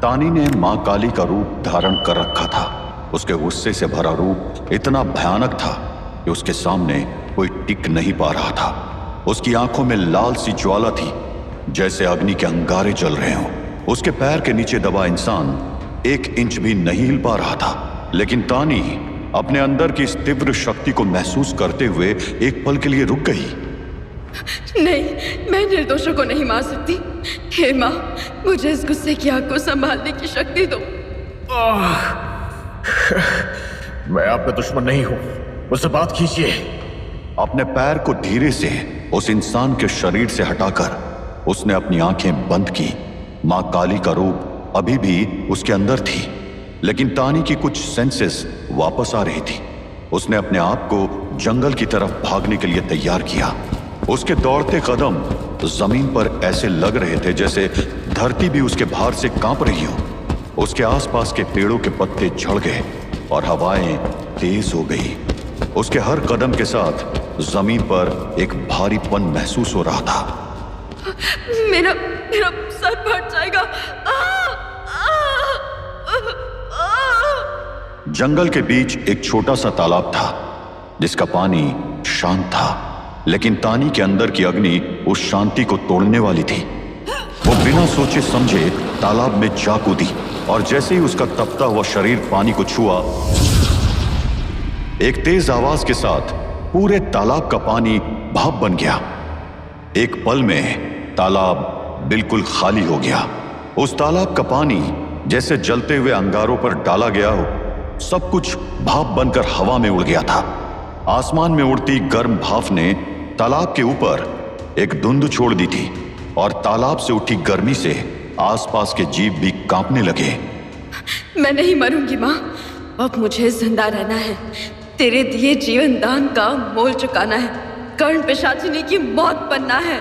तानी ने मां काली का रूप धारण कर रखा था। उसके गुस्से से भरा रूप इतना भयानक था कि उसके सामने कोई टिक नहीं पा रहा था। उसकी आंखों में लाल सी ज्वाला थी, जैसे अग्नि के अंगारे जल रहे हों। उसके पैर के नीचे दबा इंसान 1 इंच भी नहीं हिल पा रहा था। लेकिन तानी अपने अंदर की इस तीव्र शक्ति को महसूस करते हुए एक पल के लिए रुक गई। नहीं, मैं निर्दोषों को नहीं मार सकती। हे माँ, मुझे इस गुस्से की आग को संभालने की शक्ति दो। मैं आपका दुश्मन नहीं हूं, मुझसे बात कीजिए। अपने पैर को धीरे से उस इंसान के शरीर से हटाकर उसने अपनी आंखें बंद की। मां काली का रूप अभी भी उसके अंदर थी, लेकिन तानी की कुछ सेंसेस वापस आ रही थी। उसने अपने आप को जंगल की तरफ भागने के लिए तैयार किया। उसके दौड़ते कदम जमीन पर ऐसे लग रहे थे जैसे धरती भी उसके भार से कांप रही हो। उसके आसपास के पेड़ों के पत्ते झड़ गए और हवाएं तेज हो गई। उसके हर कदम के साथ जमीन पर एक भारीपन महसूस हो रहा था। मेरा सर फट जाएगा। जंगल के बीच एक छोटा सा तालाब था जिसका पानी शांत था, लेकिन तानी के अंदर की अग्नि उस शांति को तोड़ने वाली थी। वो बिना सोचे समझे तालाब में जा कूदी और जैसे ही उसका तपता हुआ शरीर पानी को छुआ, एक तेज आवाज के साथ पूरे तालाब का पानी भाप बन गया। एक पल में तालाब बिल्कुल खाली हो गया। उस तालाब का पानी जैसे जलते हुए अंगारों पर डाला गया हो। सब कुछ भाप बनकर हवा में उड़ गया था। आसमान में उड़ती गर्म भाप ने तालाब के ऊपर एक धुंध छोड़ दी थी और तालाब से उठी गर्मी से आसपास के जीव भी कांपने लगे। मैं नहीं मरूंगी माँ, अब मुझे जिंदा रहना है। तेरे दिए जीवन दान का मोल चुकाना है। कर्ण पिशाचिनी की मौत बनना है।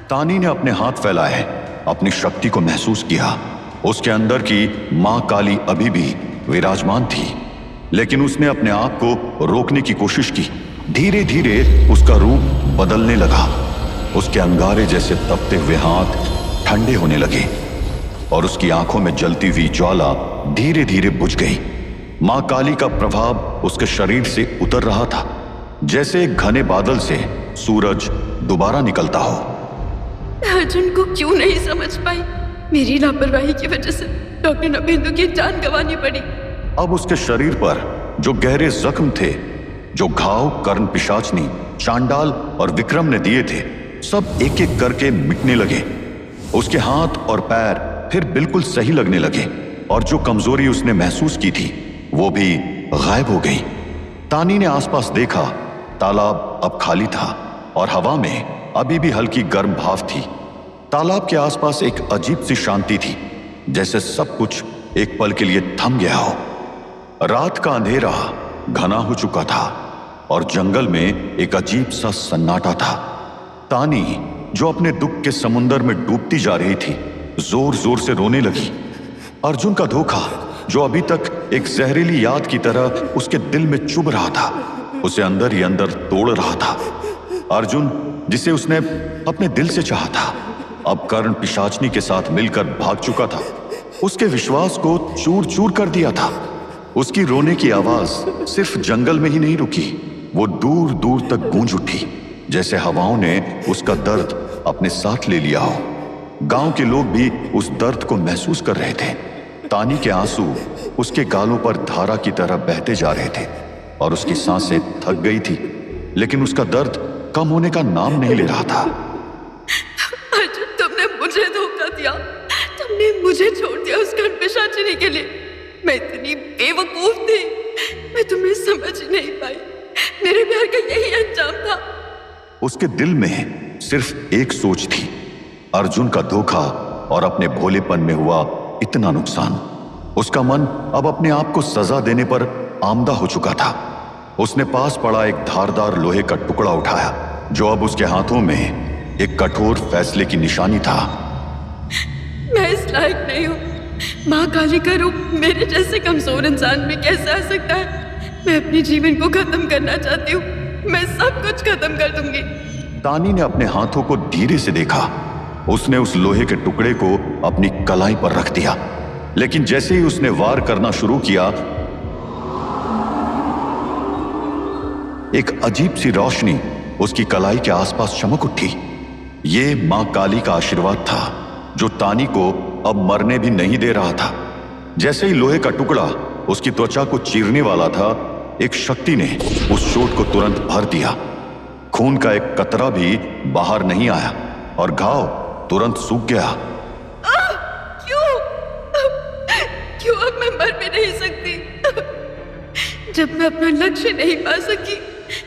तानी ने अपने हाथ फैलाए, अपनी शक्ति को महसूस किया। उसके अंदर की मां काली अभी भी विराजमान थी, लेकिन उसने अपने आप को रोकने की कोशिश की। धीरे धीरे उसका रूप बदलने लगा। उसके अंगारे जैसे तपते हुए हाथ ठंडे होने लगे और उसकी आंखों में जलती हुई ज्वाला धीरे धीरे बुझ गई। मां काली का प्रभाव उसके शरीर से उतर रहा था, जैसे एक घने बादल से सूरज दोबारा निकलता हो। अर्जुन को क्यों नहीं समझ पाई? मेरी लापरवाही की वजह से डॉक्टर नभेंदु की जान गंवानी पड़ी। अब उसके शरीर पर जो गहरे जख्म थे, जो घाव कर्ण पिशाचनी, चांडाल और विक्रम ने दिए थे, सब एक एक करके मिटने लगे। उसके हाथ और पैर फिर बिल्कुल सही लगने लगे और जो कमजोरी उसने महसूस की थी वो भी गायब हो गई। तानी ने आसपास देखा, तालाब अब खाली था और हवा में अभी भी हल्की गर्म भाप थी। तालाब के आसपास एक अजीब सी शांति थी, जैसे सब कुछ एक पल के लिए थम गया हो। रात का अंधेरा घना हो चुका था और जंगल में एक अजीब सा सन्नाटा था। तानी, जो अपने दुख के समुंदर में डूबती जा रही थी, जोर जोर से रोने लगी। अर्जुन का धोखा, जो अभी तक एक जहरीली याद की तरह उसके दिल में चुभ रहा था, उसे अंदर ही अंदर तोड़ रहा था। अर्जुन, जिसे उसने अपने दिल से चाहा था, अब कर्ण पिशाचनी के साथ मिलकर भाग चुका था। उसके विश्वास को चूर चूर कर दिया था। उसकी रोने की आवाज सिर्फ जंगल में ही नहीं रुकी, वो दूर दूर तक गूंज उठी, जैसे हवाओं ने उसका दर्द अपने साथ ले लिया हो। गांव के लोग भी उस दर्द को महसूस कर रहे थे। तानी के आंसू उसके गालों पर धारा की तरह बहते जा रहे थे और उसकी सांसें थक गई थी, लेकिन उसका दर्द कम होने का नाम नहीं ले रहा था। अर्जुन, तुमने मुझे धोखा दिया। तुमने मुझे छोड़ दिया उस कर्ण पिशाचिनी के लिए। मैं इतनी बेवकूफ थी, मैं तुम्हें समझ नहीं पाई। मेरे प्यार का यही अंजाम था। उसके दिल में सिर्फ एक सोच थी, अर्जुन का धोखा और अपने भोलेपन में हुआ इतना नुकसान। उसका मन अब अपने आप को सजा देने पर आमदा हो चुका था। उसने पास पड़ा एक धारदार लोहे का टुकड़ा उठाया, जो अब उसके हाथों में एक कठोर फैसले की निशानी था। मैं इस लायक नहीं हूँ। माँ काली का रूप मेरे जैसे कमजोर इंसान में कैसे आ सकता है? मैं अपने जीवन को खत्म करना चाहती हूँ। मैं सब कुछ खत्म कर दूंगी। तानी ने अपने हाथों को धीरे से देखा। उसने उस लोहे के टुकड़े को अपनी कलाई पर रख दिया। लेकिन जैसे ही उसने वार करना शुरू किया, एक अजीब सी रोशनी उसकी कलाई के आसपास चमक उठी। ये मां काली का आशीर्वाद था जो तानी को अब मरने भी नहीं दे रहा था। जैसे ही लोहे का टुकड़ा उसकी त्वचा को चीरने वाला था, एक शक्ति ने उस चोट को तुरंत भर दिया। खून का एक कतरा भी बाहर नहीं आया और घाव तुरंत सूख गया। क्यों अब मैं मर भी नहीं सकती? जब मैं अपना लक्ष्य नहीं पा सकी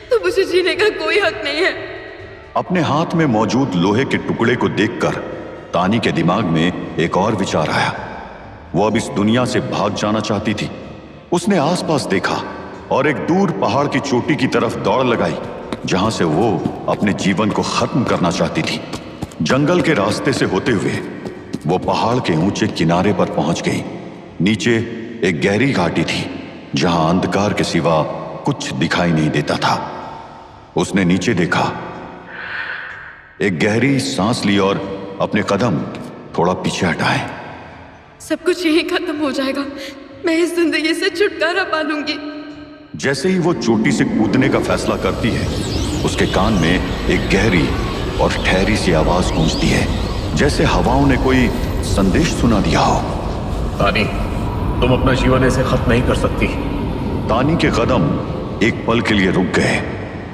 तो मुझे जीने का कोई हक नहीं है। अपने हाथ में मौजूद लोहे के टुकड़े को देखकर तानी के दिमाग में एक और विचार आया। वो अब इस दुनिया से भाग जाना चाहती थी। उसने आसपास देखा और एक दूर पहाड़ की चोटी की तरफ दौड़ लगाई, जहां से वो अपने जीवन को खत्म करना चाहती थी। जंगल के रास्ते से होते हुए वो पहाड़ के ऊंचे किनारे पर पहुंच गई। नीचे एक गहरी घाटी थी जहां अंधकार के सिवा कुछ दिखाई नहीं देता था। उसने नीचे देखा, एक गहरी सांस ली और अपने कदम थोड़ा पीछे हटाए। सब कुछ यहीं खत्म हो जाएगा। मैं इस जिंदगी से छुटकारा पा लूंगी। जैसे ही वो चोटी से कूदने का फैसला करती है, उसके कान में एक गहरी और ठहरी सी आवाज गूंजती है, जैसे हवाओं ने कोई संदेश सुना दिया हो। तानी, तुम अपना जीवन ऐसे खत्म नहीं कर सकती। तानी के कदम एक पल के लिए रुक गए।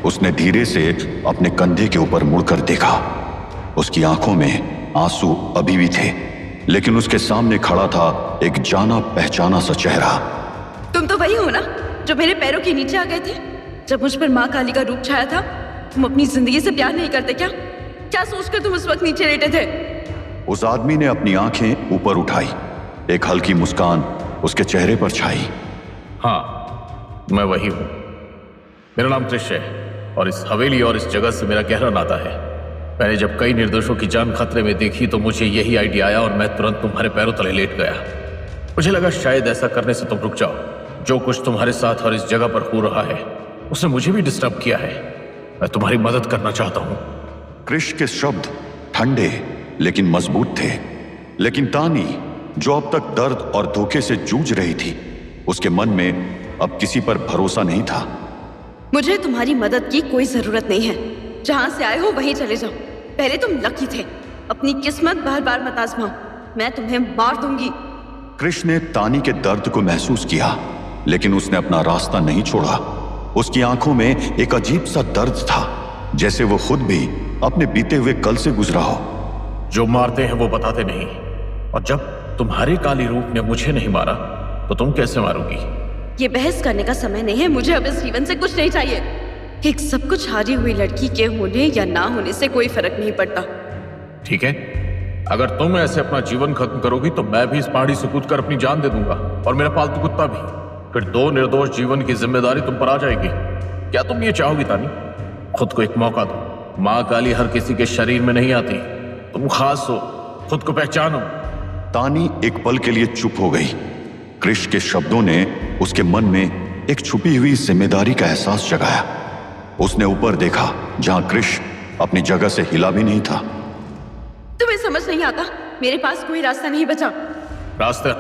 उसने धीरे से अपने कंधे के ऊपर मुड़कर देखा। उसकी आंखों में आंसू अभी भी थे, लेकिन उसके सामने खड़ा था एक जाना पहचाना सा चेहरा। तुम तो वही हो ना जो मेरे पैरों के नीचे आ गए थे जब मुझ पर माँ काली का रूप छाया था। तुम अपनी जिंदगी से प्यार नहीं करते क्या? क्या सोचकर तुम उस वक्त नीचे लेटे थे? उस आदमी ने अपनी आंखें ऊपर उठाई। एक हल्की मुस्कान उसके चेहरे पर छाई। हाँ, मैं वही हूं। मेरा नाम कृष है और इस हवेली और इस जगह से मेरा गहरा नाता है। मैंने जब कई निर्दोषों की जान खतरे में देखी तो मुझे यही आइडिया आया और मैं तुरंत तुम्हारे पैरों तले लेट गया। मुझे लगा शायद ऐसा करने से तुम रुक जाओ। जो कुछ तुम्हारे साथ और इस जगह पर हो रहा है उसने मुझे भी डिस्टर्ब किया है। मैं तुम्हारी मदद करना चाहता हूं। कृष के शब्द ठंडे लेकिन मजबूत थे, लेकिन तानी जो अब तक दर्द और धोखे से जूझ रही थी, उसके मन में अब किसी पर भरोसा नहीं था। मुझे तुम्हारी मदद की कोई जरूरत नहीं है। जहां से आए हो वहीं चले जाओ। पहले तुम लकी थे। अपनी किस्मत बार बार मत आजमाओ, मैं तुम्हें मार दूंगी। कृष ने तानी के दर्द को महसूस किया, लेकिन उसने अपना रास्ता नहीं छोड़ा। उसकी आंखों में एक अजीब सा दर्द था, जैसे वो खुद भी अपने बीते हुए कल से गुजरा हो। जो मारते हैं वो बताते नहीं, और जब तुम्हारे काली रूप ने मुझे नहीं मारा तो तुम कैसे मारोगी? ये बहस करने का समय नहीं है। मुझे अब इस जीवन से कुछ नहीं चाहिए। एक सब कुछ हारी हुई लड़की के होने या ना होने से कोई फर्क नहीं पड़ता। ठीक है, अगर तुम ऐसे अपना जीवन खत्म करोगी तो मैं भी इस पहाड़ी से कूदकर अपनी जान दे दूंगा, और मेरा पालतू कुत्ता भी। फिर 2 निर्दोष जीवन की जिम्मेदारी तुम पर आ जाएगी। क्या तुम ये चाहोगी तानी? खुद को एक मौका दो। माँ काली हर किसी के शरीर में नहीं आती। तुम खास हो, खुद को पहचानो। तानी एक पल के लिए चुप हो गई। कृष के शब्दों ने उसके मन में एक छुपी हुई जिम्मेदारी का एहसास जगाया। उसने ऊपर देखा, जहां कृष अपनी जगह से हिला भी नहीं था। तुम्हें समझ नहीं आता, मेरे पास कोई रास्ता नहीं बचा। रास्ता